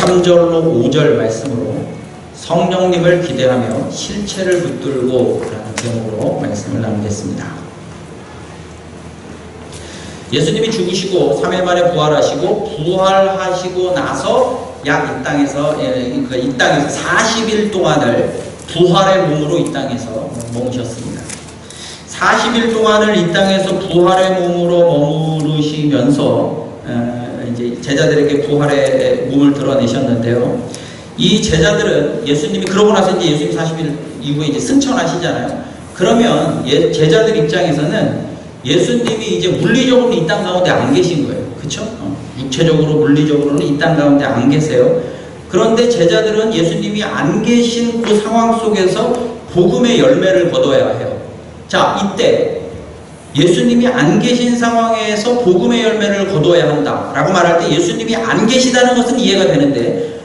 3절로 5절 말씀으로 성령님을 기대하며 실체를 붙들고 라는 제목으로 말씀을 나누겠습니다. 예수님이 죽으시고 3일 만에 부활하시고 부활하시고 나서 약 이 땅에서 40일 동안을 부활의 몸으로 이 땅에서 머무셨습니다. 40일 동안을 이 땅에서 부활의 몸으로 머무르시면서 이제 제자들에게 부활의 몸을 드러내셨는데요. 이 제자들은 예수님이 그러고 나서 이제 예수님 40일 이후에 이제 승천하시잖아요. 그러면 제자들 입장에서는 예수님이 이제 물리적으로 이 땅 가운데 안 계신 거예요. 그렇죠? 육체적으로 물리적으로는 이 땅 가운데 안 계세요. 그런데 제자들은 예수님이 안 계신 그 상황 속에서 복음의 열매를 거둬야 해요. 자, 이때 예수님이 안 계신 상황에서 복음의 열매를 거둬야 한다라고 말할 때 예수님이 안 계시다는 것은 이해가 되는데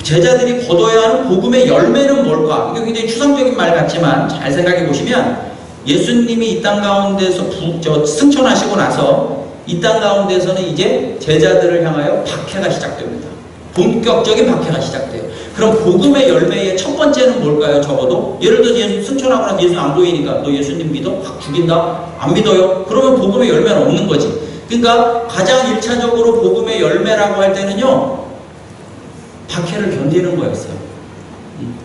제자들이 거둬야 하는 복음의 열매는 뭘까? 이게 굉장히 추상적인 말 같지만 잘 생각해 보시면 예수님이 이 땅 가운데서 승천하시고 나서 이 땅 가운데서는 이제 제자들을 향하여 박해가 시작됩니다. 본격적인 박해가 시작돼요. 그럼 복음의 열매의 첫 번째는 뭘까요? 적어도 예를 들어서 예수 승천하고 나서 예수님 안 보이니까 너 예수님 믿어? 확 죽인다? 안 믿어요? 그러면 복음의 열매는 없는 거지. 그러니까 가장 1차적으로 복음의 열매라고 할 때는요, 박해를 견디는 거였어요.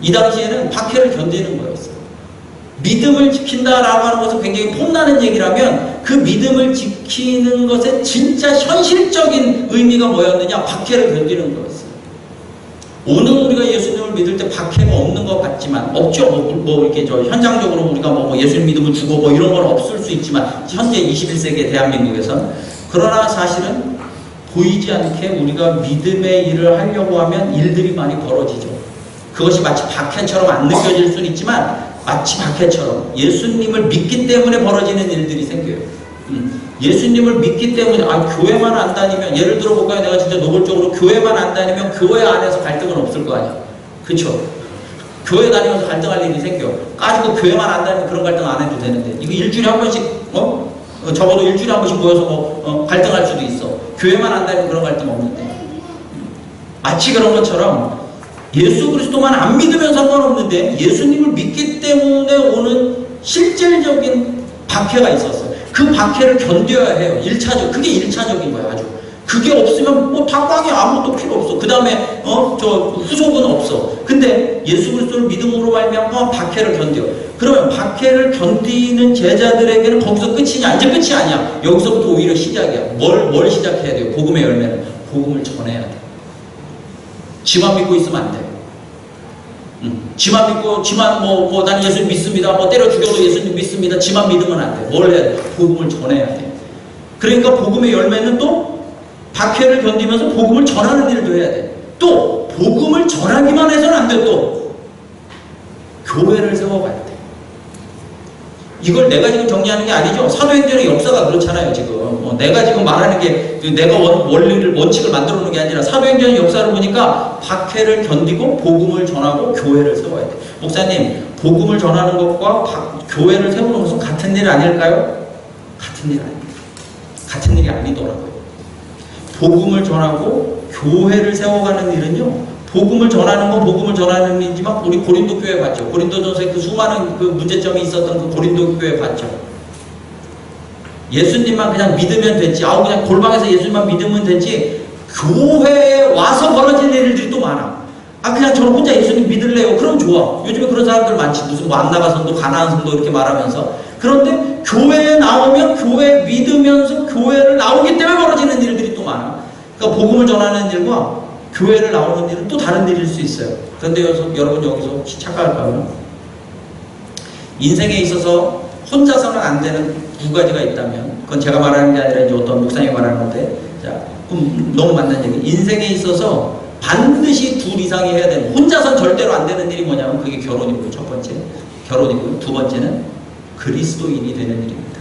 이 당시에는 박해를 견디는 거였어요. 믿음을 지킨다라고 하는 것은 굉장히 폼나는 얘기라면 그 믿음을 지키는 것의 진짜 현실적인 의미가 뭐였느냐? 박해를 견디는 거였어요. 오늘 우리가 예수님을 믿을 때 박해가 없는 것 같지만 없죠. 이렇게 현장적으로 우리가 예수님 믿으면 죽어 이런 건 없을 수 있지만 현재 21세기 대한민국에선 그러나 사실은 보이지 않게 우리가 믿음의 일을 하려고 하면 일들이 많이 벌어지죠. 그것이 마치 박해처럼 안 느껴질 수는 있지만 마치 박해처럼 예수님을 믿기 때문에 벌어지는 일들이 생겨요. 예수님을 믿기 때문에 교회만 안 다니면 예를 들어 볼까요? 내가 진짜 노골적으로 교회만 안 다니면 교회 안에서 갈등은 없을 거 아니야. 그렇죠? 교회 다니면서 갈등할 일이 생겨. 가지고 교회만 안 다니면 그런 갈등 안 해도 되는데 이거 일주일에 한 번씩 적어도 일주일에 한 번씩 모여서 갈등할 수도 있어. 교회만 안 다니면 그런 갈등 없는데 마치 그런 것처럼 예수 그리스도만 안 믿으면 상관없는데 예수님을 믿기 때문에 오는 실질적인 박해가 있었어요. 그 박해를 견뎌야 해요. 1차적. 그게 1차적인 거예요. 아주. 그게 없으면 다 꽝이야. 아무것도 필요 없어. 그 다음에 후속은 없어. 근데 예수 그리스도를 믿음으로 말미암아 박해를 견뎌. 그러면 박해를 견디는 제자들에게는 거기서 끝이냐? 이제 끝이 아니야. 여기서부터 오히려 시작이야. 뭘 시작해야 돼요? 복음의 열매는 복음을 전해야 돼. 지만 믿고 있으면 안 돼. 지만 믿고, 난 예수님 믿습니다. 때려 죽여도 예수님 믿습니다. 지만 믿으면 안 돼. 뭘 해야 돼? 복음을 전해야 돼. 그러니까 복음의 열매는 또 박해를 견디면서 복음을 전하는 일도 해야 돼. 또 복음을 전하기만 해서는 안 돼. 또 교회를 세워가야 돼. 이걸 내가 지금 정리하는 게 아니죠. 사도행전의 역사가 그렇잖아요. 지금 내가 지금 말하는 게 내가 원칙을 만들어 놓은 게 아니라 사도행전의 역사를 보니까 박해를 견디고 복음을 전하고 교회를 세워야 돼. 목사님, 복음을 전하는 것과 교회를 세우는 것은 같은 일 아닐까요? 같은 일 아닙니다. 같은 일이 아니더라고요. 복음을 전하고 교회를 세워가는 일은요, 복음을 전하는 건 복음을 전하는 일이지만 우리 고린도 교회 봤죠. 고린도전서에 그 수많은 그 문제점이 있었던 그 고린도 교회 봤죠. 예수님만 그냥 믿으면 됐지. 그냥 골방에서 예수님만 믿으면 됐지. 교회에 와서 벌어질 일들이 또 많아. 그냥 저는 혼자 예수님 믿을래요. 그럼 좋아. 요즘에 그런 사람들 많지. 무슨 안 나가 성도, 가나안 성도 이렇게 말하면서. 그런데 교회에 나오면 교회 믿으면서 교회를 나오기 때문에 벌어지는 일들이 또 많아. 그러니까 복음을 전하는 일과 교회를 나오는 일은 또 다른 일일 수 있어요. 그런데 여러분 여기서 착각할까요? 인생에 있어서 혼자서는 안 되는 두 가지가 있다면, 그건 제가 말하는 게 아니라 이제 어떤 목사님이 말하는 건데, 자, 그럼 너무 맞는 얘기. 인생에 있어서 반드시 둘 이상이 해야 되는, 혼자서는 절대로 안 되는 일이 뭐냐면 그게 결혼이고요. 첫 번째 결혼이고요. 두 번째는 그리스도인이 되는 일입니다.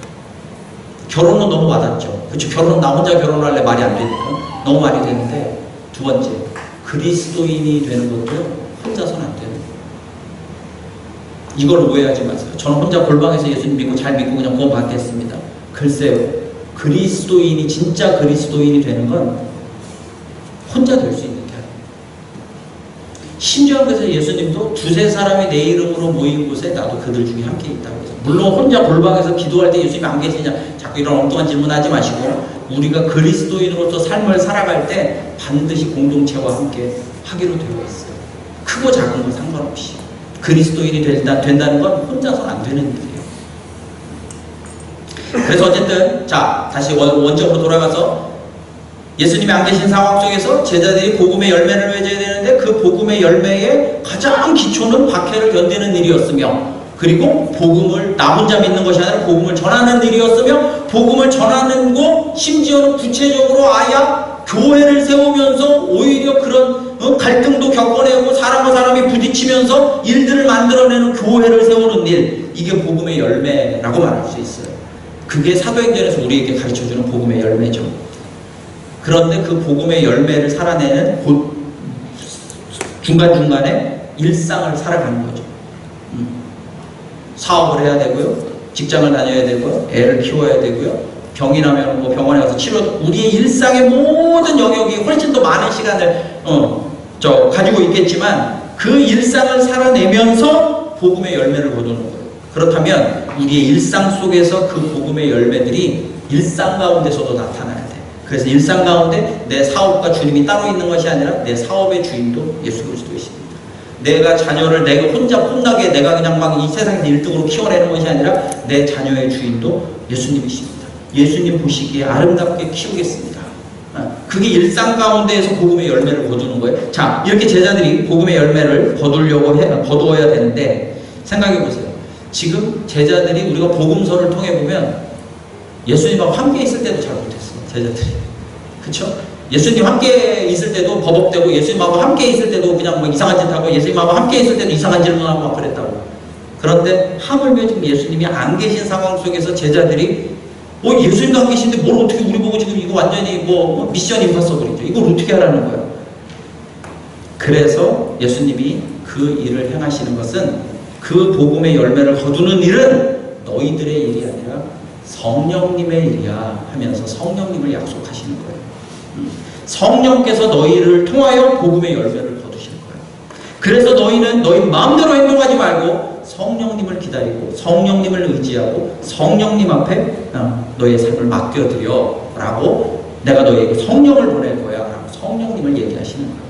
결혼은 너무 와닿죠. 그렇죠? 결혼, 나 혼자 결혼할래 말이 안 되니까 너무 말이 되는데, 두 번째 그리스도인이 되는 것도 혼자서는 안 되는 거예요. 이걸 오해하지 마세요. 저는 혼자 골방에서 예수님 믿고 잘 믿고 그냥 구원 받겠습니다. 글쎄요. 그리스도인이, 진짜 그리스도인이 되는 건 혼자 될 수 있는 게 아니에요. 심지어 그래서 예수님도 두세 사람이 내 이름으로 모인 곳에 나도 그들 중에 함께 있다고 해서, 물론 혼자 골방에서 기도할 때 예수님이 안 계시냐 자꾸 이런 엉뚱한 질문하지 마시고, 우리가 그리스도인으로서 삶을 살아갈 때 반드시 공동체와 함께 하기로 되어 있어요. 크고 작은 거 상관없이 그리스도인이 된다는 건 혼자서는 안 되는 일이에요. 그래서 어쨌든 자 다시 원점으로 돌아가서, 예수님이 안 계신 상황 속에서 제자들이 복음의 열매를 맺어야 되는데, 그 복음의 열매의 가장 기초는 박해를 견디는 일이었으며, 그리고 복음을 나 혼자 믿는 것이 아니라 복음을 전하는 일이었으며, 복음을 전하는 거 심지어는 구체적으로 아야 교회를 세우면서 오히려 그런 갈등도 겪어내고 사람과 사람이 부딪히면서 일들을 만들어내는 교회를 세우는 일, 이게 복음의 열매라고 말할 수 있어요. 그게 사도행전에서 우리에게 가르쳐주는 복음의 열매죠. 그런데 그 복음의 열매를 살아내는 중간중간에 일상을 살아가는 거죠. 사업을 해야 되고요, 직장을 다녀야 되고요, 애를 키워야 되고요, 병이 나면 뭐 병원에 가서 치료, 우리의 일상의 모든 영역이 훨씬 더 많은 시간을 가지고 있겠지만, 그 일상을 살아내면서 복음의 열매를 거두는 거예요. 그렇다면 우리의 일상 속에서 그 복음의 열매들이 일상 가운데서도 나타나야 돼. 그래서 일상 가운데 내 사업과 주님이 따로 있는 것이 아니라 내 사업의 주인도 예수 그리스도이십니다. 내가 자녀를 내가 혼자 폼나게 내가 그냥 막 이 세상에서 1등으로 키워내는 것이 아니라 내 자녀의 주인도 예수님이십니다. 예수님 보시기에 아름답게 키우겠습니다. 그게 일상 가운데에서 복음의 열매를 거두는 거예요. 자, 이렇게 제자들이 복음의 열매를 거두어야 되는데, 생각해 보세요. 지금 제자들이, 우리가 복음서를 통해 보면 예수님하고 함께 있을 때도 잘 못했어요. 제자들이. 그쵸? 예수님 함께 있을 때도 버벅대고, 예수님하고 함께 있을 때도 그냥 뭐 이상한 짓 하고, 예수님하고 함께 있을 때도 이상한 질문하고 막 그랬다고. 그런데 하물며 지금 예수님이 안 계신 상황 속에서 제자들이 예수님도 안 계신데 뭘 어떻게 우리 보고 지금 이거 완전히 뭐 미션 임파서블이죠. 이걸 어떻게 하라는 거예요. 그래서 예수님이 그 일을 행하시는 것은, 그 복음의 열매를 거두는 일은 너희들의 일이 아니라 성령님의 일이야 하면서 성령님을 약속하시는 거예요. 성령께서 너희를 통하여 복음의 열매를 거두시는 거예요. 그래서 너희는 너희 마음대로 행동하지 말고 성령님을 기다리고 성령님을 의지하고 성령님 앞에 너희의 삶을 맡겨드려 라고, 내가 너희에게 성령을 보낼 거야 라고 성령님을 얘기하시는 거예요.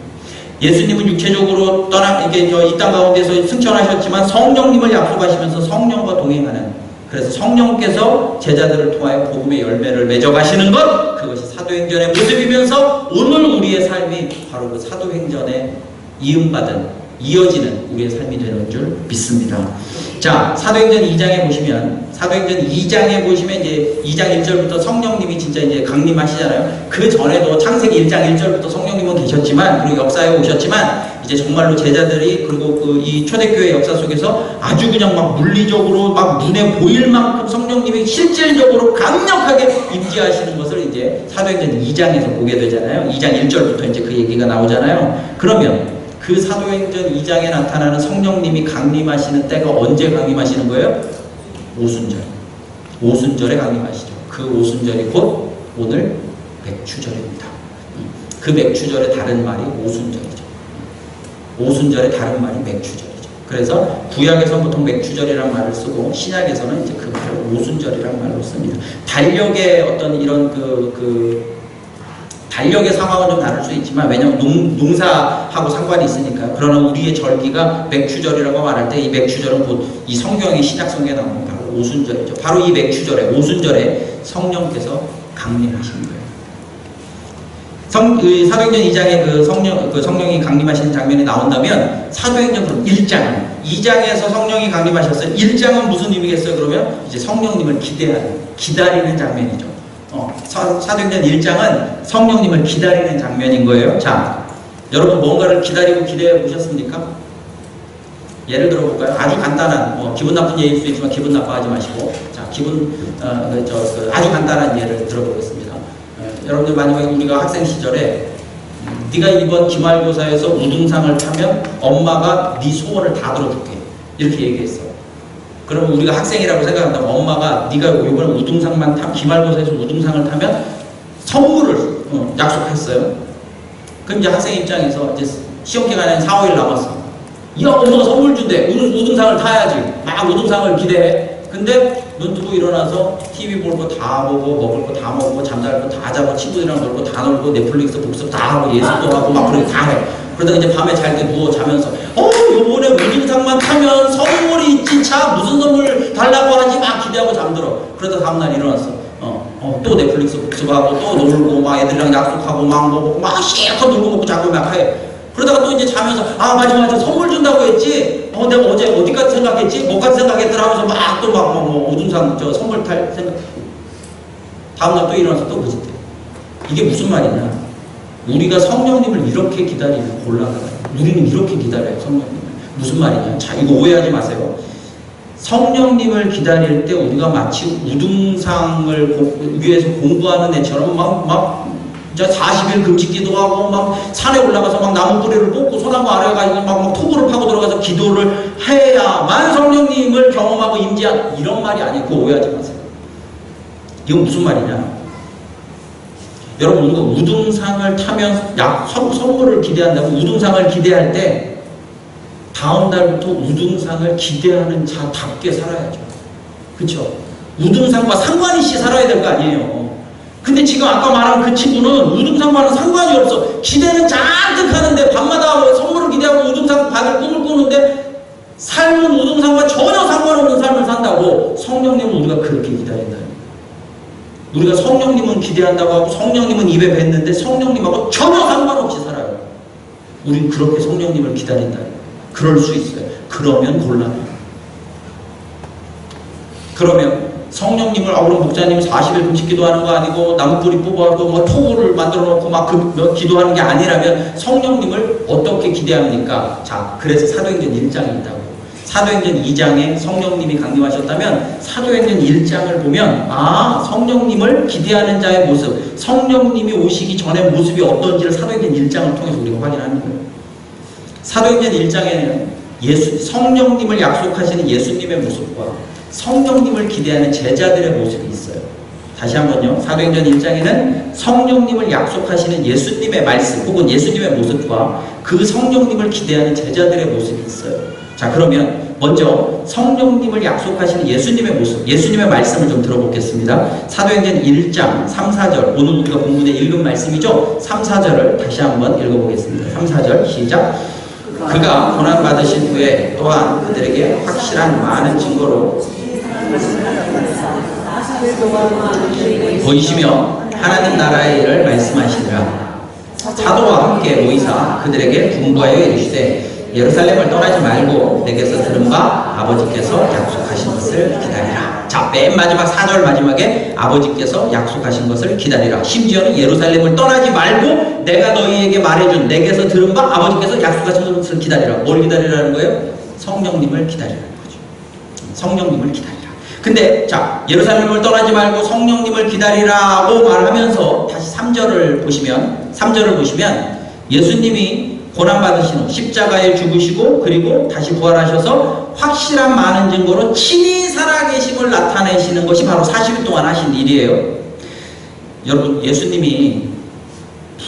예수님은 육체적으로 이 땅 가운데서 승천하셨지만 성령님을 약속하시면서 성령과 동행하는, 그래서 성령께서 제자들을 통하여 복음의 열매를 맺어가시는 것, 그것이 사도행전의 모습이면서 오늘 우리의 삶이 바로 그 사도행전에 이어지는 우리의 삶이 되는 줄 믿습니다. 자, 사도행전 2장에 보시면, 이제 2장 1절부터 성령님이 진짜 이제 강림하시잖아요. 그 전에도 창세기 1장 1절부터 성령님은 계셨지만, 그리고 역사에 오셨지만, 이제 정말로 제자들이, 그리고 이 초대교회 역사 속에서 아주 그냥 막 물리적으로 막 눈에 보일 만큼 성령님이 실질적으로 강력하게 임재하시는 것을 이제 사도행전 2장에서 보게 되잖아요. 2장 1절부터 이제 그 얘기가 나오잖아요. 그러면 그 사도행전 2장에 나타나는 성령님이 강림하시는 때가 언제 강림하시는 거예요? 오순절에 강림하시죠. 그 오순절이 곧 오늘 맥추절입니다. 그 맥추절의 다른 말이 오순절이죠. 오순절의 다른 말이 맥추절이죠. 그래서 구약에서 보통 맥추절이라는 말을 쓰고, 신약에서는 이제 그 말을 오순절이라는 말로 씁니다. 달력의 어떤 이런 달력의 상황은 좀 다를 수 있지만, 왜냐하면 농사하고 상관이 있으니까요. 그러나 우리의 절기가 맥추절이라고 말할 때, 이 맥추절은 곧 이 성경의 신약 성경에 나오는 바로 오순절이죠. 바로 이 맥추절에, 오순절에 성령께서 강림하신 거예요. 사도행전 2장에 성령이 강림하시는 장면이 나온다면, 사도행전 2장에서 성령이 강림하셨어요. 1장은 무슨 의미겠어요? 그러면 이제 성령님을 기다리는 장면이죠. 사도행전 1장은 성령님을 기다리는 장면인 거예요. 자, 여러분 뭔가를 기다리고 기대해 보셨습니까? 예를 들어 볼까요? 아주 간단한, 기분 나쁜 예일 수 있지만 기분 나빠하지 마시고, 자, 아주 간단한 예를 들어보겠습니다. 여러분들 만약에 우리가 학생 시절에 네가 이번 기말고사에서 우등상을 타면 엄마가 네 소원을 다 들어줄게, 이렇게 얘기했어. 그러면 우리가 학생이라고 생각한다면 엄마가 네가 이번에 기말고사에서 우등상을 타면 선물을 약속했어요. 그럼 이제 학생 입장에서 이제 시험 기간에 4, 5일 남았어. 야, 엄마가 선물 준대. 우등상을 타야지. 막 우등상을 기대해. 근데 눈 뜨고 일어나서 TV 볼 거 다 보고, 먹을 거 다 먹고, 잠잘 거 다 자고, 친구들이랑 놀고 다 놀고, 넷플릭스 복습 다 하고, 예술도 하고, 막 그렇게 다 해. 그러다가 이제 밤에 잘 때 누워 자면서, 요번에 우등상만 타면 선물이 있지, 참, 무슨 선물 달라고 하지, 막 기대하고 잠들어. 그러다 다음날 일어났어. 또 넷플릭스 복습하고, 또 놀고, 막 애들이랑 약속하고, 막 먹고, 막 실컷 놀고 먹고 자고 막 해. 그러다가 또 이제 자면서, 맞아, 선물 준다고 했지? 내가 어제 어디까지 생각했지? 뭐까지 생각했더라 하면서 막 또 우등상 선물 탈 생각. 다음날 또 일어나서 또 그짓대. 이게 무슨 말이냐? 우리가 성령님을 이렇게 기다리면 곤란하다. 우리는 이렇게 기다려요, 성령님을. 무슨 말이냐? 자, 이거 오해하지 마세요. 성령님을 기다릴 때 우리가 마치 우등상을 위해서 공부하는 애처럼 이제 40일 금식 기도하고 막 산에 올라가서 막 나무 뿌리를 뽑고 소나무 아래 가지고 막 토구를 파고 들어가서 기도를 해야만 성령님을 경험하고 임재한 이런 말이 아니에요. 그거 오해하지 마세요. 이건 무슨 말이냐? 여러분 우리가 우등상을 타면 선물을 기대한다고 우등상을 기대할 때 다음 달부터 우등상을 기대하는 자답게 살아야죠. 그렇죠? 우등상과 상관이 씨 살아야 될 거 아니에요. 근데 지금 아까 말한 그 친구는 우등상과는 상관이 없어. 기대는 잔뜩 하는데 밤마다 선물을 기대하고 우등상 받을 꿈을 꾸는데 삶은 우등상과 전혀 상관없는 삶을 산다고. 성령님은 우리가 그렇게 기다린다. 우리가 성령님은 기대한다고 하고 성령님은 입에 뱉는데 성령님하고 전혀 상관없이 살아요. 우린 그렇게 성령님을 기다린다. 그럴 수 있어요. 그러면 곤란해요. 그러면 성령님을 우리 목사님 40일 금식 기도하는 거 아니고 나무뿌리 뽑아서 토구를 만들어 놓고 기도하는 게 아니라면 성령님을 어떻게 기대합니까? 자, 그래서 사도행전 1장이 있다고. 사도행전 2장에 성령님이 강림하셨다면 사도행전 1장을 보면 성령님을 기대하는 자의 모습, 성령님이 오시기 전의 모습이 어떤지를 사도행전 1장을 통해서 우리가 확인하는 거예요. 사도행전 1장에는 성령님을 약속하시는 예수님의 모습과 성령님을 기대하는 제자들의 모습이 있어요. 다시 한번요. 사도행전 1장에는 성령님을 약속하시는 예수님의 말씀 혹은 예수님의 모습과 그 성령님을 기대하는 제자들의 모습이 있어요. 자, 그러면 먼저 성령님을 약속하시는 예수님의 모습, 예수님의 말씀을 좀 들어보겠습니다. 사도행전 1장 3, 4절, 오늘 우리가 본문에 읽은 말씀이죠. 3, 4절을 다시 한번 읽어보겠습니다. 3, 4절 시작. 그가 고난받으신 후에 또한 그들에게 확실한 많은 증거로 보이시며 하나님 나라의 일을 말씀하시니라. 사도와 함께 모이사 그들에게 분부하여 이르시되 예루살렘을 떠나지 말고 내게서 들은 바 아버지께서 약속하신 것을 기다리라. 자, 맨 마지막 4절 마지막에 아버지께서 약속하신 것을 기다리라. 심지어는 예루살렘을 떠나지 말고 내가 너희에게 말해준 내게서 들은 바 아버지께서 약속하신 것을 기다리라. 뭘 기다리라는 거예요? 성령님을 기다리라는 거죠. 성령님을 기다리라. 근데 자, 예루살렘을 떠나지 말고 성령님을 기다리라고 말하면서 다시 3절을 보시면 예수님이 고난받으신 후 십자가에 죽으시고 그리고 다시 부활하셔서 확실한 많은 증거로 친히 살아계심을 나타내시는 것이 바로 40일 동안 하신 일이에요. 여러분, 예수님이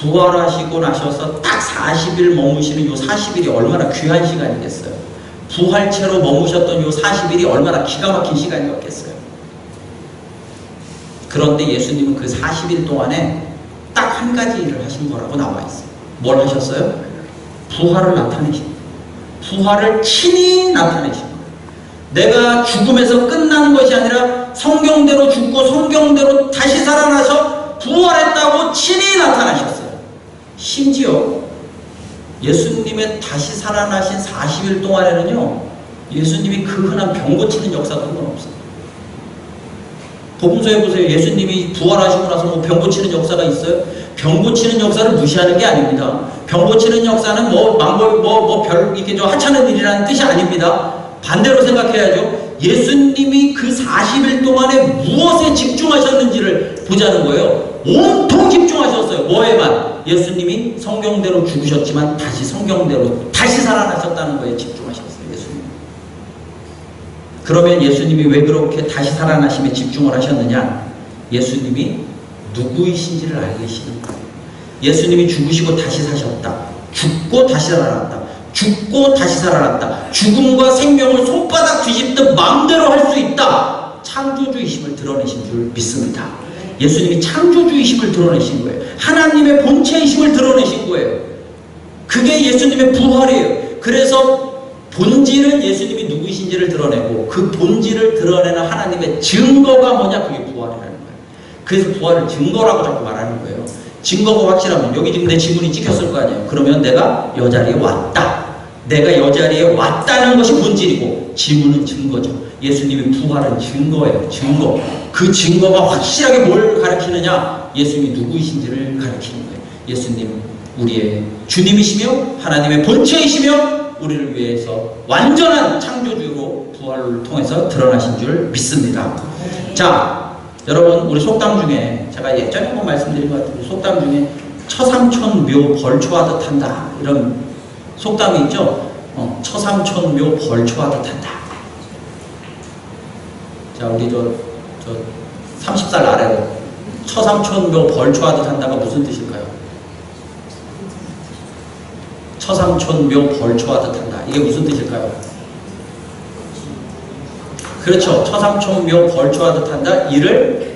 부활하시고 나셔서 딱 40일 머무시는 요 40일이 얼마나 귀한 시간이겠어요. 부활체로 머무셨던 요 40일이 얼마나 기가 막힌 시간이었겠어요. 그런데 예수님은 그 40일 동안에 딱 한 가지 일을 하신 거라고 나와 있어요. 뭘 하셨어요? 부활을 나타내신 거예요. 부활을 친히 나타내신 거예요. 내가 죽음에서 끝나는 것이 아니라 성경대로 죽고 성경대로 다시 살아나서 부활했다고 친히 나타나셨어요. 심지어 예수님의 다시 살아나신 40일 동안에는요, 예수님이 그 흔한 병 고치는 역사도 없어요. 복음서에 보세요. 예수님이 부활하시고 나서 병 고치는 역사가 있어요? 병 고치는 역사를 무시하는 게 아닙니다. 병 고치는 역사는 별 이렇게 좀 하찮은 일이라는 뜻이 아닙니다. 반대로 생각해야죠. 예수님이 그 40일 동안에 무엇에 집중하셨는지를 보자는 거예요. 온통 집중하셨어요. 뭐에만? 예수님이 성경대로 죽으셨지만 다시 성경대로 다시 살아나셨다는 거에 집중하셨어요. 예수님. 그러면 예수님이 왜 그렇게 다시 살아나심에 집중을 하셨느냐? 예수님이 누구이신지를 알게 계시는 거예요. 예수님이 죽으시고 다시 사셨다. 죽고 다시 살아났다. 죽고 다시 살아났다. 죽음과 생명을 손바닥 뒤집듯 마음대로 할 수 있다. 창조주이심을 드러내신 줄 믿습니다. 예수님이 창조주이심을 드러내신 거예요. 하나님의 본체이심을 드러내신 거예요. 그게 예수님의 부활이에요. 그래서 본질은 예수님이 누구이신지를 드러내고 그 본질을 드러내는 하나님의 증거가 뭐냐? 그게 부활이라는 거예요. 그래서 부활을 증거라고 자꾸 말하는 거예요. 증거가 확실하면 여기 지금 내 지문이 찍혔을 거 아니에요. 그러면 내가 이 자리에 왔다. 내가 이 자리에 왔다는 것이 본질이고 지문은 증거죠. 예수님의 부활은 증거예요. 증거. 그 증거가 확실하게 뭘 가리키느냐? 예수님이 누구이신지를 가리키는 거예요. 예수님 우리의 주님이시며 하나님의 본체이시며 우리를 위해서 완전한 창조주로 부활을 통해서 드러나신 줄 믿습니다. 자, 여러분 우리 속담 중에 제가 예전에 한번 말씀드린 것 같은데 속담 중에 처삼촌묘 벌초하듯 한다 이런 속담이 있죠. 처삼촌묘 벌초하듯 한다. 자, 우리 저 30살 아래로 처삼촌묘 벌초하듯 한다가 무슨 뜻일까요? 처삼촌묘 벌초하듯 한다. 이게 무슨 뜻일까요? 그렇죠. 처삼촌묘 벌초하듯 한다. 일을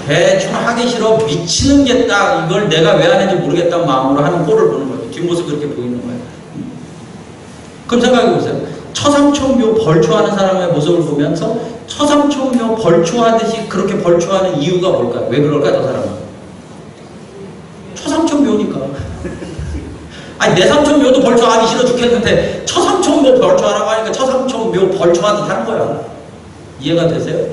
대충 하기 싫어 미치는 겠다. 이걸 내가 왜 하는지 모르겠다는 마음으로 하는 꼴을 보는 거예요. 뒷모습이 그렇게 보이는 거예요. 그럼 생각해 보세요. 처삼촌묘 벌초하는 사람의 모습을 보면서 처삼촌묘 벌초하듯이 그렇게 벌초하는 이유가 뭘까요? 왜 그럴까 저 사람은? 처삼촌묘니까. 아니 내 삼촌묘도 벌초하기 싫어 죽겠는데 처삼촌묘 벌초하라고 하니까 처삼촌묘 벌초하듯 하는 거야. 이해가 되세요?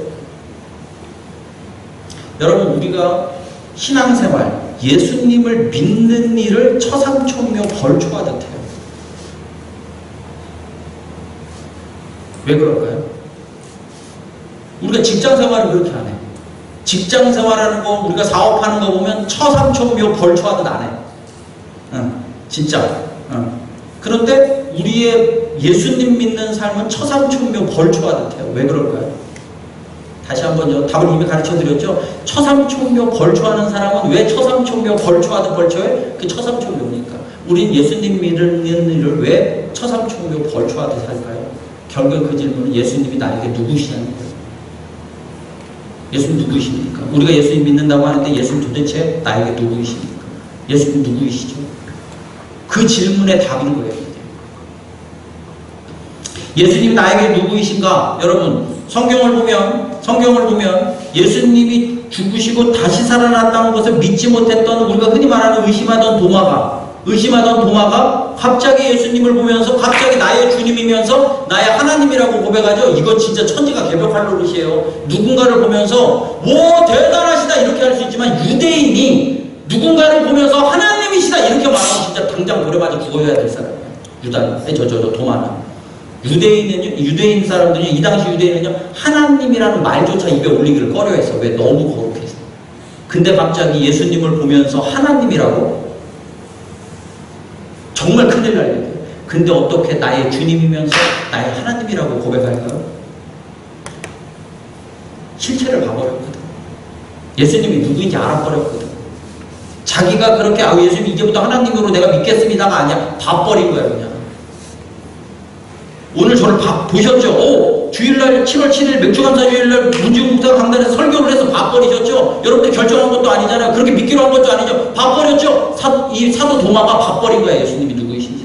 여러분 우리가 신앙생활 예수님을 믿는 일을 처삼촌묘 벌초하듯 해요. 왜 그럴까요? 우리가 직장생활을 그렇게 안 해. 직장생활하는 거 우리가 사업하는 거 보면 처삼촌묘 벌초하듯 안 해. 진짜. 그런데 우리의 예수님 믿는 삶은 처삼촌묘 벌초하듯 해요. 왜 그럴까요? 다시 한번요. 답을 이미 가르쳐드렸죠. 처삼촌묘 벌초하는 사람은 왜 처삼촌묘 벌초하듯 벌초해? 그 처삼촌묘니까. 우린 예수님 믿는 일을 왜 처삼촌묘 벌초하듯 할까요? 결국 그 질문은 예수님이 나에게 누구시냐는 거예요. 예수님 누구이십니까? 우리가 예수님 믿는다고 하는데 예수님 도대체 나에게 누구이십니까? 예수님 누구이시죠? 그 질문의 답인 거예요. 예수님이 나에게 누구이신가? 여러분 성경을 보면 예수님이 죽으시고 다시 살아났다는 것을 믿지 못했던 우리가 흔히 말하는 의심하던 도마가 갑자기 예수님을 보면서 갑자기 나의 주님이면서 나의 하나님이라고 고백하죠. 이건 진짜 천지가 개벽할 노릇이에요. 누군가를 보면서 오 대단하시다 이렇게 할 수 있지만 유대인이 누군가를 보면서 하나님이시다 이렇게 말하면 진짜 당장 노래 맞아 죽어야 될 사람이에요. 도마는. 유대인 사람들이 이 당시 유대인은요 하나님이라는 말조차 입에 올리기를 꺼려했어. 왜? 너무 거룩해서. 근데 갑자기 예수님을 보면서 하나님이라고? 정말 큰일 날 일이에요. 근데 어떻게 나의 주님이면서 나의 하나님이라고 고백할까요? 실체를 봐버렸거든. 예수님이 누구인지 알아버렸거든. 자기가 그렇게 예수님 이제부터 하나님으로 내가 믿겠습니다가 아니야. 봐버린 거야 그냥. 오늘 저를 보셨죠? 주일날 7월 7일 맥주감사주일날 문지용 목사가 강단에서 설교를 해서 봐버리셨죠? 여러분들 결정한 것도 아니잖아요. 그렇게 믿기로 한 것도 아니죠. 봐버렸죠? 이 사도 도마가 봐버린 거야. 예수님이 누구이신지.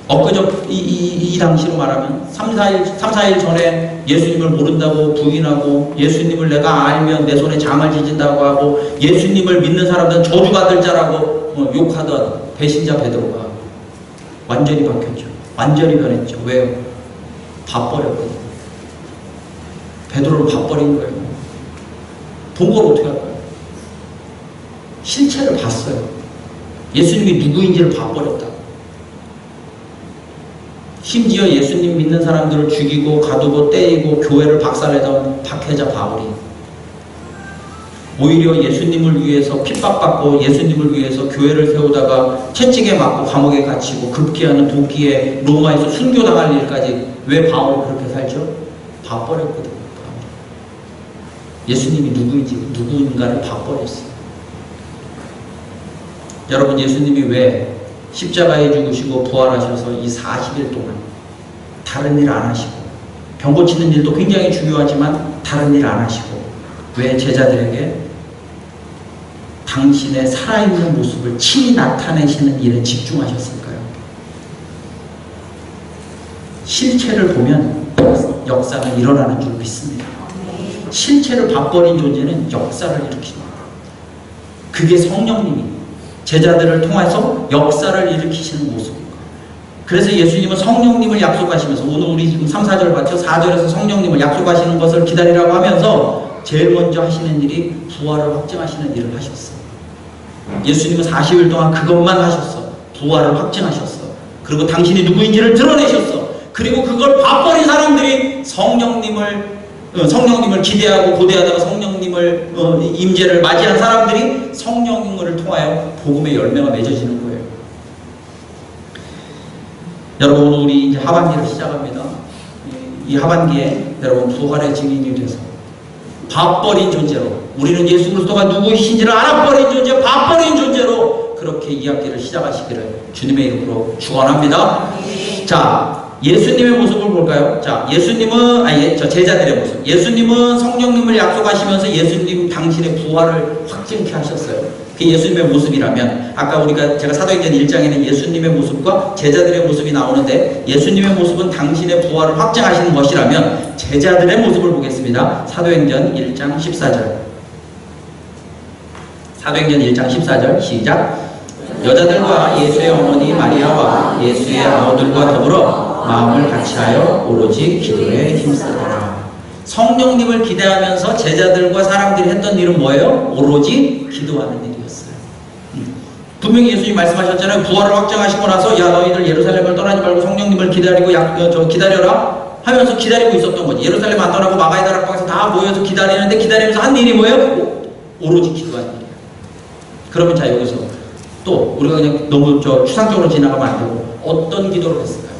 엊그저 이 당시로 말하면 3, 4일 전에 예수님을 모른다고 부인하고 예수님을 내가 알면 내 손에 장을 지진다고 하고 예수님을 믿는 사람들은 저주받을 자라고 욕하던 배신자 베드로가 완전히 바뀌었죠. 완전히 변했죠. 왜요? 봐버렸거든요. 베드로를 봐버린 거예요. 본 걸 어떻게 할까요? 실체를 봤어요. 예수님이 누구인지를 봐버렸다. 심지어 예수님 믿는 사람들을 죽이고 가두고 때리고 교회를 박살내던 박해자 바울이 오히려 예수님을 위해서 핍박받고 예수님을 위해서 교회를 세우다가 채찍에 맞고 감옥에 갇히고 급기야는 도끼에 로마에서 순교당할 일까지 왜 바울이 그렇게 살죠? 봐버렸거든요. 예수님이 누구인가를 봐버렸어요. 여러분, 예수님이 왜 십자가에 죽으시고 부활하셔서 이 40일 동안 다른 일 안 하시고, 병 고치는 일도 굉장히 중요하지만 다른 일 안 하시고, 왜 제자들에게 당신의 살아있는 모습을 친히 나타내시는 일에 집중하셨을까요? 실체를 보면 역사가 일어나는 줄 믿습니다. 실체를 봐버린 존재는 역사를 일으킵니다. 그게 성령님이 제자들을 통해서 역사를 일으키시는 모습입니다. 그래서 예수님은 성령님을 약속하시면서, 오늘 우리 지금 3, 4절 봤죠? 4절에서 성령님을 약속하시는 것을 기다리라고 하면서 제일 먼저 하시는 일이 부활을 확증하시는 일을 하셨어요. 예수님은 40일 동안 그것만 하셨어. 부활을 확증하셨어. 그리고 당신이 누구인지를 드러내셨어. 그리고 그걸 봐버린 사람들이 성령님을 기대하고 고대하다가 성령님을 임재를 맞이한 사람들이 성령을 통하여 복음의 열매가 맺어지는 거예요. 여러분, 오늘 우리 이제 하반기를 시작합니다. 이 하반기에 여러분 부활의 증인이 돼서 봐버린 존재로, 우리는 예수 그리스도가 누구이신지를 알아버린 존재, 봐버린 존재로 그렇게 이 학기를 시작하시기를 주님의 이름으로 축원합니다. 자, 예수님의 모습을 볼까요? 자, 예수님은 제자들의 모습. 예수님은 성령님을 약속하시면서 예수님 당신의 부활을 확증케 하셨어요. 그게 예수님의 모습이라면, 아까 제가 사도행전 1장에는 예수님의 모습과 제자들의 모습이 나오는데, 예수님의 모습은 당신의 부활을 확증하시는 것이라면 제자들의 모습을 보겠습니다. 사도행전 1장 14절. 사도행전 1장 14절 시작. 여자들과 예수의 어머니 마리아와 예수의 아우들과 더불어 마음을 같이하여 오로지 기도에 힘쓰더라. 성령님을 기대하면서 제자들과 사람들이 했던 일은 뭐예요? 오로지 기도하는 일이었어요. 분명히 예수님이 말씀하셨잖아요. 부활을 확정하시고 나서 야, 너희들 예루살렘을 떠나지 말고 성령님을 기다리고 기다려라 하면서 기다리고 있었던 거지. 예루살렘 안 떠나고 마가의 다락방에서 다 모여서 기다리는데, 기다리면서 한 일이 뭐예요? 오로지 기도하는 일이에요. 그러면 자, 여기서 또 우리가 그냥 너무 추상적으로 지나가면 안 되고, 어떤 기도를 했을까요?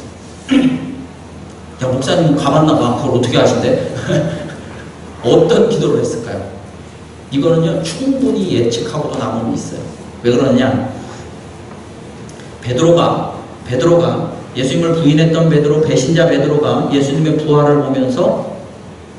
야, 목사님 가봤나 봐. 그걸 어떻게 아신대? 어떤 기도를 했을까요? 이거는요, 충분히 예측하고도 남음이 있어요. 왜 그러냐? 베드로가 예수님을 부인했던 배신자 베드로가 예수님의 부활을 보면서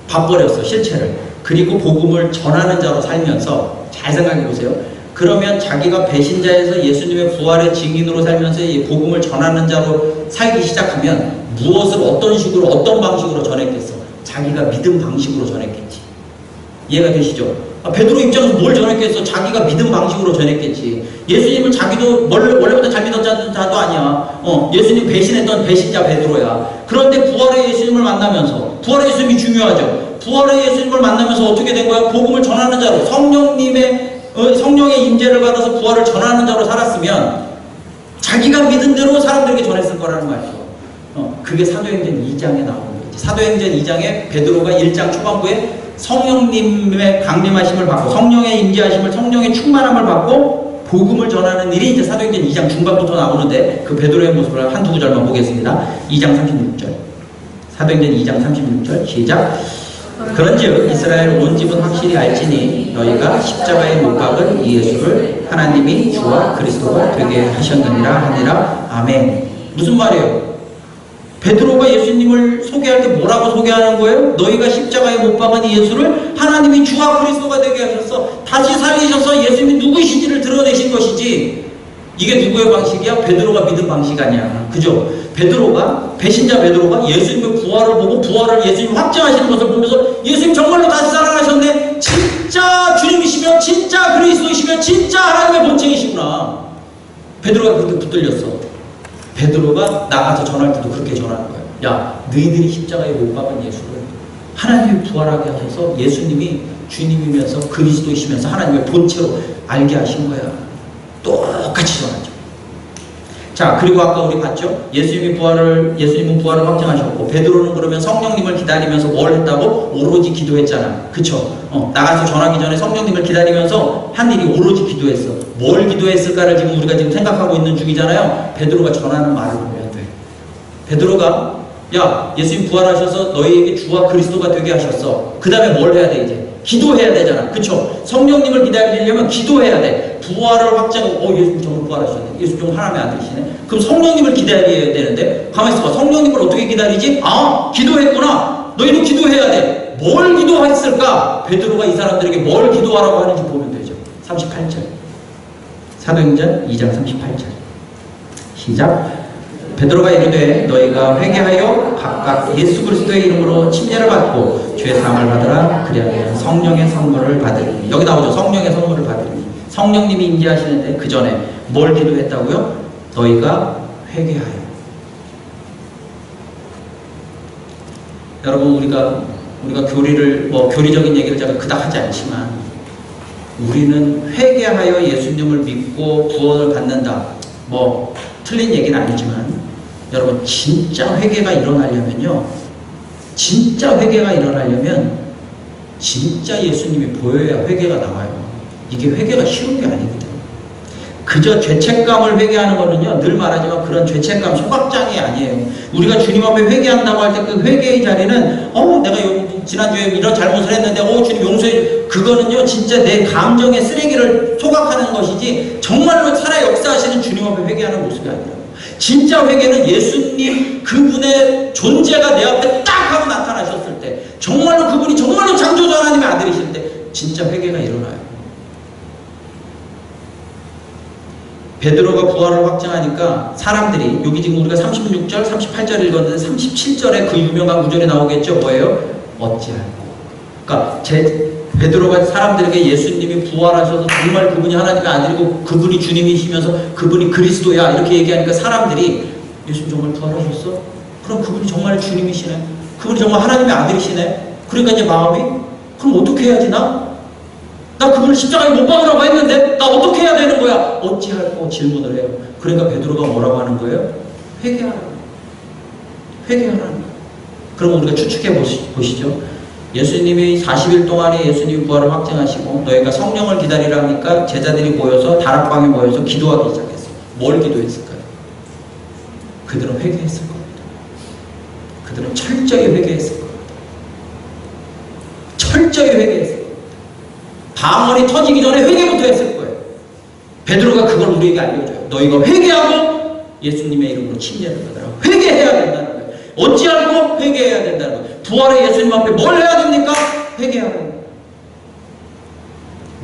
봐버렸어, 실체를. 그리고 복음을 전하는 자로 살면서, 잘 생각해 보세요. 그러면 자기가 배신자에서 예수님의 부활의 증인으로 살면서 이 복음을 전하는 자로 살기 시작하면 무엇을 어떤 식으로, 어떤 방식으로 전했겠어? 자기가 믿은 방식으로 전했겠지. 이해가 되시죠? 베드로 입장에서 뭘 전했겠어? 자기가 믿은 방식으로 전했겠지. 예수님을 자기도 원래부터 잘 믿었던 자도 아니야. 예수님 배신했던 배신자 베드로야. 그런데 부활의 예수님을 만나면서, 부활의 예수님이 중요하죠. 부활의 예수님을 만나면서 어떻게 된 거야? 복음을 전하는 자로, 성령의 임재를 받아서 부활을 전하는 자로 살았으면 자기가 믿은 대로 사람들에게 전했을 거라는 말이죠. 그게 사도행전 2장에 나오는 거지. 사도행전 2장에 베드로가 1장 초반부에 성령님의 강림하심을 받고, 성령의 임재하심을, 성령의 충만함을 받고 복음을 전하는 일이 이제 사도행전 2장 중반부터 나오는데, 그 베드로의 모습을 한두 구절만 보겠습니다. 2장 36절. 사도행전 2장 36절 시작. 그런즉 이스라엘 온 집은 확실히 알지니 너희가 십자가에 못 박은 이 예수를 하나님이 주와 그리스도가 되게 하셨느니라 하니라. 아멘. 무슨 말이에요? 베드로가 예수님을 소개할 때 뭐라고 소개하는 거예요? 너희가 십자가에 못 박은 이 예수를 하나님이 주와 그리스도가 되게 하셔서 다시 살리셔서 예수님이 누구이신지를 드러내신 것이지, 이게 누구의 방식이야? 베드로가 믿은 방식 아니야. 그죠? 배신자 베드로가 예수님의 부활을 보고, 부활을 예수님 확증하시는 것을 보면서 예수님 정말로 다시 살아나셨네, 진짜 주님이시며 진짜 그리스도이시며 진짜 하나님의 본체이시구나. 베드로가 그렇게 붙들렸어. 베드로가 나가서 전할 때도 그렇게 전하는 거야. 야, 너희들이 십자가에 못 박은 예수를 하나님이 부활하게 하셔서 예수님이 주님이면서 그리스도이시면서 하나님의 본체로 알게 하신 거야. 똑같이 전하죠. 자, 그리고 아까 우리 봤죠? 예수님은 부활을 확증하셨고, 베드로는 그러면 성령님을 기다리면서 뭘 했다고? 오로지 기도했잖아. 그쵸? 나가서 전하기 전에 성령님을 기다리면서 한 일이 오로지 기도했어. 뭘 기도했을까를 우리가 지금 생각하고 있는 중이잖아요. 베드로가 전하는 말을 보면 돼. 베드로가, 야, 예수님 부활하셔서 너희에게 주와 그리스도가 되게 하셨어. 그 다음에 뭘 해야 돼, 이제? 기도해야 되잖아. 그쵸? 성령님을 기다리려면 기도해야 돼. 부활을 확증하고, 예수님 정말 부활하셨네. 예수님 정말 하나님의 아들이시네. 그럼 성령님을 기다려야 되는데, 가만히 있어봐. 성령님을 어떻게 기다리지? 아, 기도했구나. 너희도 기도해야 돼. 뭘 기도했을까? 베드로가 이 사람들에게 뭘 기도하라고 하는지 보면 되죠. 38절. 사도행전 2장 38절. 시작. 베드로가 이르되 너희가 회개하여 각각 예수 그리스도의 이름으로 침례를 받고 죄 사함을 받으라. 그리하면 성령의 선물을 받으리니. 여기 나오죠. 성령의 선물을 받으리니. 성령님이 임재하시는데 그 전에 뭘 기도했다고요? 너희가 회개하여. 여러분 우리가 교리를 교리적인 얘기를 제가 그닥 하지 않지만 우리는 회개하여 예수님을 믿고 구원을 받는다. 틀린 얘기는 아니지만 여러분 진짜 회개가 일어나려면요. 진짜 회개가 일어나려면 진짜 예수님이 보여야 회개가 나와요. 이게 회개가 쉬운 게 아니거든요. 그저 죄책감을 회개하는 거는요. 늘 말하지만 그런 죄책감 소각장이 아니에요. 우리가 주님 앞에 회개한다고 할 때 그 회개의 자리는 내가 지난주에 이런 잘못을 했는데 주님 용서해. 그거는요 진짜 내 감정의 쓰레기를 소각하는 것이지 정말로 살아 역사하시는 주님 앞에 회개하는 모습이 아니라 진짜 회개는 예수님 그분의 존재가 내 앞에 딱 하고 나타나셨을 때 정말로 그분이 정말로 창조주 하나님의 아들이실 때 진짜 회개가 일어나요. 베드로가 부활을 확증하니까 사람들이 여기 지금 우리가 36절, 38절 읽었는데 37절에 그 유명한 구절이 나오겠죠. 뭐예요? 어찌할꼬. 그러니까 베드로가 사람들에게 예수님이 부활하셔서 정말 그분이 하나님의 아들이고 그분이 주님이시면서 그분이 그리스도야 이렇게 얘기하니까 사람들이 예수님 정말 부활하셨어? 그럼 그분이 정말 주님이시네? 그분이 정말 하나님의 아들이시네? 그러니까 이제 마음이 그럼 어떻게 해야지 나 그분을 십자가에 못 박으라고 했는데 나 어떻게 해야 되는 거야? 어찌할꼬 질문을 해요. 그러니까 베드로가 뭐라고 하는 거예요? 회개하라. 회개하라는 거예요. 그럼 우리가 추측해 보시죠. 예수님이 40일 동안에 예수님 부활을 확증하시고 너희가 성령을 기다리라 하니까 제자들이 모여서 다락방에 모여서 기도하기 시작했어요. 뭘 기도했을까요? 그들은 회개했을 겁니다. 그들은 철저히 회개했을 겁니다. 철저히 회개했을 겁니다. 방언이 터지기 전에 회개부터 했을 거예요. 베드로가 그걸 우리에게 알려줘요. 너희가 회개하고 예수님의 이름으로 침례를 받으라. 회개해야 된다는 거예요. 어찌하고 회개해야 된다는 거예요. 부활의 예수님 앞에 뭘 해야 됩니까? 회개하라.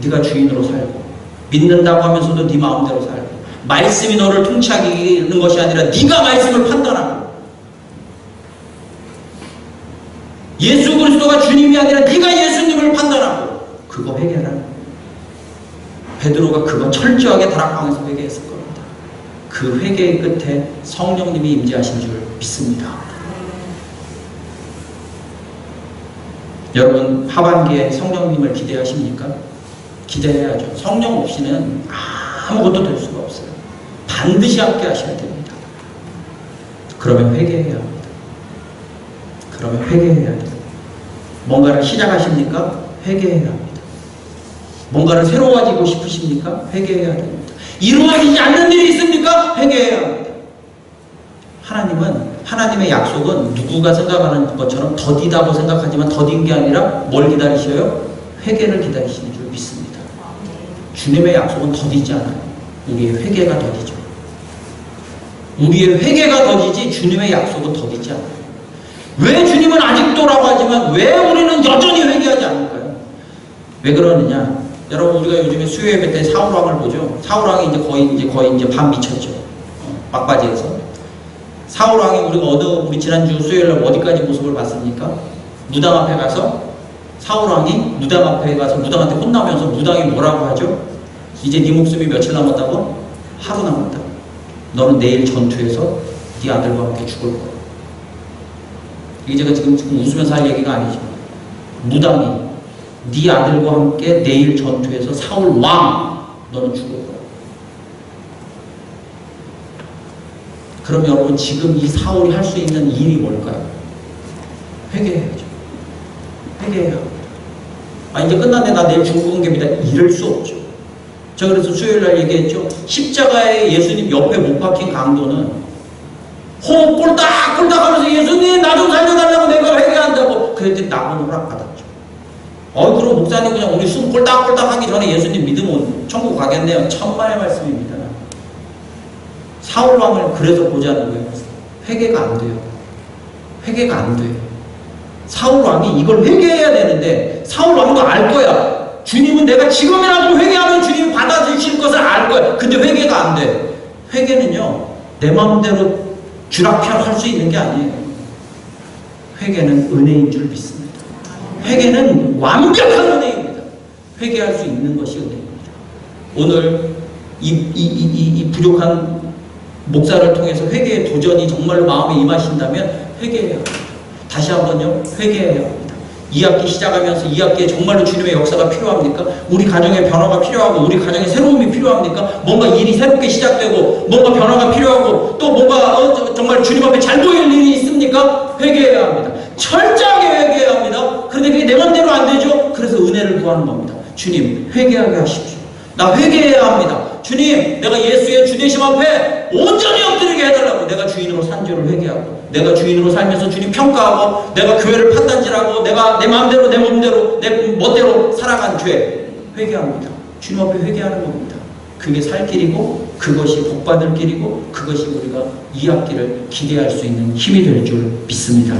네가 주인으로 살고 믿는다고 하면서도 네 마음대로 살고 말씀이 너를 통치하는 것이 아니라 네가 말씀을 판단하고 예수 그리스도가 주님이 아니라 네가 예수님을 판단하고 그거 회개하라. 베드로가 그거 철저하게 다락방에서 회개했을 겁니다. 그 회개의 끝에 성령님이 임재하신 줄 믿습니다. 여러분 하반기에 성령님을 기대하십니까? 기대해야죠. 성령 없이는 아무것도 될 수가 없어요. 반드시 함께 하셔야 됩니다. 그러면 회개해야 합니다. 그러면 회개해야 돼요. 뭔가를 시작하십니까? 회개해야 합니다. 뭔가를 새로워지고 싶으십니까? 회개해야 됩니다. 이루어지지 않는 일이 있습니까? 회개해야 합니다. 하나님의 약속은 누구가 생각하는 것처럼 더디다고 생각하지만 더딘 게 아니라 뭘 기다리셔요? 회개를 기다리시는 줄 믿습니다. 주님의 약속은 더디지 않아요. 우리의 회개가 더디죠. 우리의 회개가 더디지 주님의 약속은 더디지 않아요. 왜 주님은 아직도라고 하지만 왜 우리는 여전히 회개하지 않을까요? 왜 그러느냐? 여러분 우리가 요즘에 수요 예배 때 사울왕을 보죠. 사울왕이 이제 거의 반 미쳤죠. 막바지에서. 사울왕이 우리 지난주 수요일날 어디까지 모습을 봤습니까? 무당 앞에 가서 사울왕이 무당 앞에 가서 무당한테 혼나면서 무당이 뭐라고 하죠? 이제 네 목숨이 며칠 남았다고? 하루 남았다. 너는 내일 전투에서 네 아들과 함께 죽을 거야. 이게 제가 지금 웃으면서 할 얘기가 아니죠. 무당이 네 아들과 함께 내일 전투에서 사울 왕 너는 죽을 거야. 그럼 여러분 지금 이 사울이 할 수 있는 일이 뭘까요? 회개해야죠. 회개해야 합니다. 이제 끝났네 나 내일 죽은 겁니다. 이럴 수 없죠. 제가 그래서 수요일날 얘기했죠. 십자가에 예수님 옆에 못 박힌 강도는 호흡 꼴딱꼴딱 하면서 예수님 나 좀 살려달라고 내가 회개한다고 그랬더니 낙원 허락받았죠. 그럼 목사님 그냥 우리 숨 꼴딱꼴딱 하기 전에 예수님 믿으면 천국 가겠네요. 천만의 말씀입니다. 사울왕을 그래서 보자는 거예요. 회개가 안 돼요. 회개가 안 돼요. 사울왕이 이걸 회개해야 되는데 사울왕도 알 거야. 주님은 내가 지금이라도 회개하면 주님이 받아주실 것을 알 거야. 근데 회개가 안 돼. 회개는요, 내 마음대로 쥐락펴락 할 수 있는 게 아니에요. 회개는 은혜인 줄 믿습니다. 회개는 완벽한 은혜입니다. 회개할 수 있는 것이 은혜입니다. 오늘 이 부족한 목사를 통해서 회개의 도전이 정말로 마음에 임하신다면 회개해야 합니다. 다시 한번요, 회개해야 합니다. 2학기 시작하면서 2학기에 정말로 주님의 역사가 필요합니까? 우리 가정에 변화가 필요하고 우리 가정에 새로움이 필요합니까? 뭔가 일이 새롭게 시작되고 뭔가 변화가 필요하고 또 뭔가 정말 주님 앞에 잘 보일 일이 있습니까? 회개해야 합니다. 철저하게 회개해야 합니다. 그런데 그게 내 맘대로 안 되죠? 그래서 은혜를 구하는 겁니다. 주님, 회개하게 하십시오. 나 회개해야 합니다. 주님, 내가 예수의 주되심 앞에 온전히 엎드리게 해달라고. 내가 주인으로 산 줄을 회개하고, 내가 주인으로 살면서 주님 평가하고, 내가 교회를 판단질하고, 내가 내 마음대로 내 몸대로 내 멋대로 살아간 죄 회개합니다. 주님 앞에 회개하는 겁니다. 그게 살 길이고, 그것이 복받을 길이고, 그것이 우리가 이 학기를 기대할 수 있는 힘이 될 줄 믿습니다.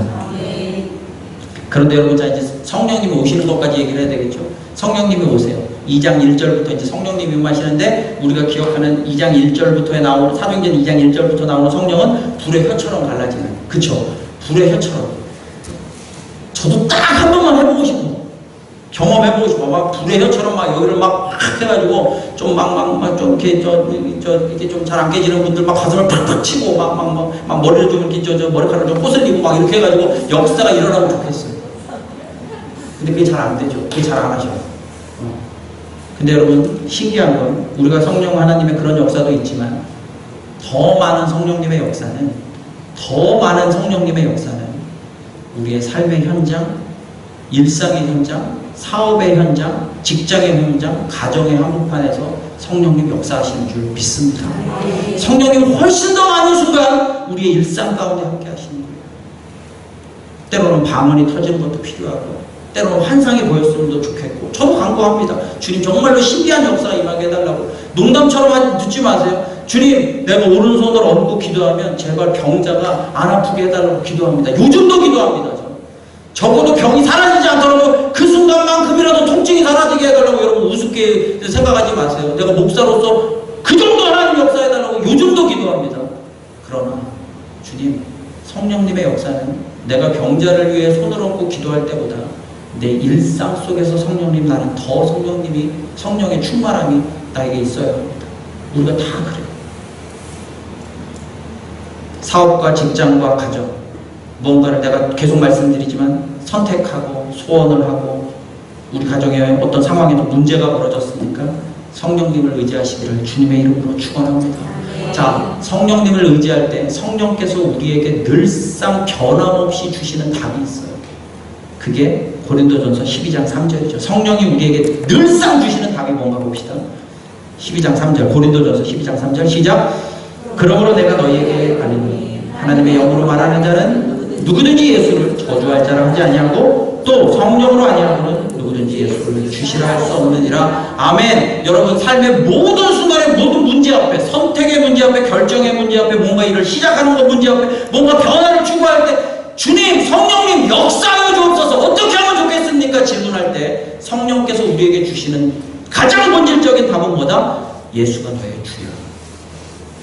그런데 여러분, 자 이제 성령님이 오시는 것까지 얘기를 해야 되겠죠. 성령님이 오세요. 2장 1절부터 이제 성령님이 임하시는데, 우리가 기억하는 2장 1절부터에 나오는, 사도행전 2장 1절부터 나오는 성령은 불의 혀처럼 갈라지는, 그쵸? 불의 혀처럼. 저도 딱 한 번만 해보고 싶어. 경험해보고 싶어. 막 불의 혀처럼 막 여기를 막 해가지고 좀 좀 이렇게 이게 좀 잘 안 깨지는 분들 막 가슴을 팍팍 치고 막 머리를 좀 이렇게 머리카락을 좀 꼬슬리고 막 이렇게 해가지고 역사가 일어나면 좋겠어요. 근데 그게 잘 안 되죠. 그게 잘 안 하셔. 근데 여러분, 신기한 건 우리가 성령 하나님의 그런 역사도 있지만 더 많은 성령님의 역사는 우리의 삶의 현장, 일상의 현장, 사업의 현장, 직장의 현장, 가정의 한복판에서 성령님이 역사하시는 줄 믿습니다. 성령님은 훨씬 더 많은 순간 우리의 일상 가운데 함께 하시는 거예요. 때로는 방언이 터지는 것도 필요하고, 때로는 환상이 보였으면 더 좋겠고, 저도 간구합니다. 주님, 정말로 신비한 역사가 임하게 해달라고. 농담처럼 듣지 마세요. 주님, 내가 오른손을 얹고 기도하면 제발 병자가 안 아프게 해달라고 기도합니다. 요즘도 기도합니다. 적어도 병이 사라지지 않더라도 그 순간만큼이라도 통증이 사라지게 해달라고. 여러분, 우습게 생각하지 마세요. 내가 목사로서 그 정도 하나님 역사해달라고 요즘도 기도합니다. 그러나 주님, 성령님의 역사는 내가 병자를 위해 손을 얹고 기도할 때보다 내 일상 속에서 성령님, 나는 더 성령의 충만함이 나에게 있어야 합니다. 우리가 다 그래요. 사업과 직장과 가정, 뭔가를 내가 계속 말씀드리지만 선택하고 소원을 하고, 우리 가정에 어떤 상황에도 문제가 벌어졌으니까 성령님을 의지하시기를 주님의 이름으로 축원합니다. 자, 성령님을 의지할 때 성령께서 우리에게 늘상 변함없이 주시는 답이 있어요. 그게 고린도전서 12장 3절이죠. 성령이 우리에게 늘상 주시는 답이 뭔가 봅시다. 12장 3절, 고린도전서 12장 3절 시작. 그러므로 내가 너희에게 아뢰니 하나님의 영으로 말하는 자는 누구든지 예수를 저주할 자라 하지 아니하고, 또 성령으로 아니하고는 누구든지 예수를 주시라 할 수 없느니라. 아멘. 여러분, 삶의 모든 순간의 모든 문제 앞에, 선택의 문제 앞에, 결정의 문제 앞에, 뭔가 일을 시작하는 것 문제 앞에, 뭔가 변화를 추구할 때 주님, 성령님 역사하여 주옵소서. 어떻게 하면 좋겠습니까? 질문할 때 성령께서 우리에게 주시는 가장 본질적인 답은 뭐다? 예수가 너의 주야.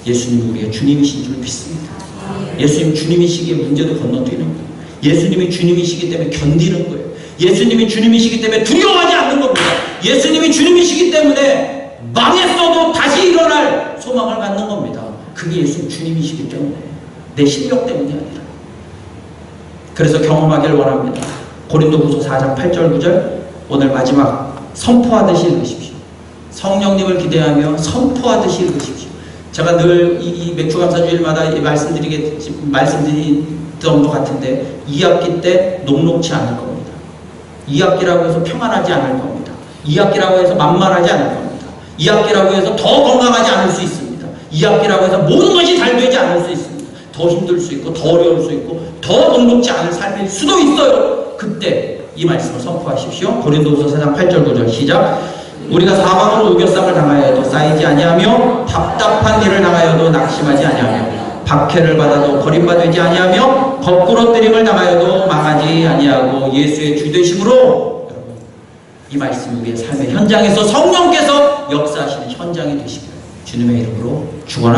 예수님이 우리의 주님이신 줄 믿습니다. 예수님 주님이시기에 문제도 건너뛰는 거예요. 예수님이 주님이시기 때문에 견디는 거예요. 예수님이 주님이시기 때문에 두려워하지 않는 겁니다. 예수님이 주님이시기 때문에 망했어도 다시 일어날 소망을 갖는 겁니다. 그게 예수님 주님이시기 때문에, 내 실력 때문이 아니라. 그래서 경험하길 원합니다. 고린도후서 4장 8절 9절 오늘 마지막 선포하듯이 읽으십시오. 성령님을 기대하며 선포하듯이 읽으십시오. 제가 늘 이 맥주감사주일마다 말씀드리던 것 같은데, 2학기 때 녹록치 않을 겁니다. 2학기라고 해서 평안하지 않을 겁니다. 2학기라고 해서 만만하지 않을 겁니다. 2학기라고 해서 더 건강하지 않을 수 있습니다. 2학기라고 해서 모든 것이 잘 되지 않을 수 있습니다. 더 힘들 수 있고, 더 어려울 수 있고, 더 녹록지 않을 삶일 수도 있어요. 그때 이 말씀을 선포하십시오. 고린도후서 4장 8절 9절 시작. 우리가 사방으로 우겨쌈을 당하여도 쌓이지 아니하며 답답한 일을 당하여도 낙심하지 아니하며 박해를 받아도 버림받지 아니하며 거꾸로 때림을 당하여도 망하지 아니하고 예수의 주되심으로 여러분 이 말씀이 우리의 삶의 현장에서 성령께서 역사하시는 현장이 되시기를 주님의 이름으로 축원합니다.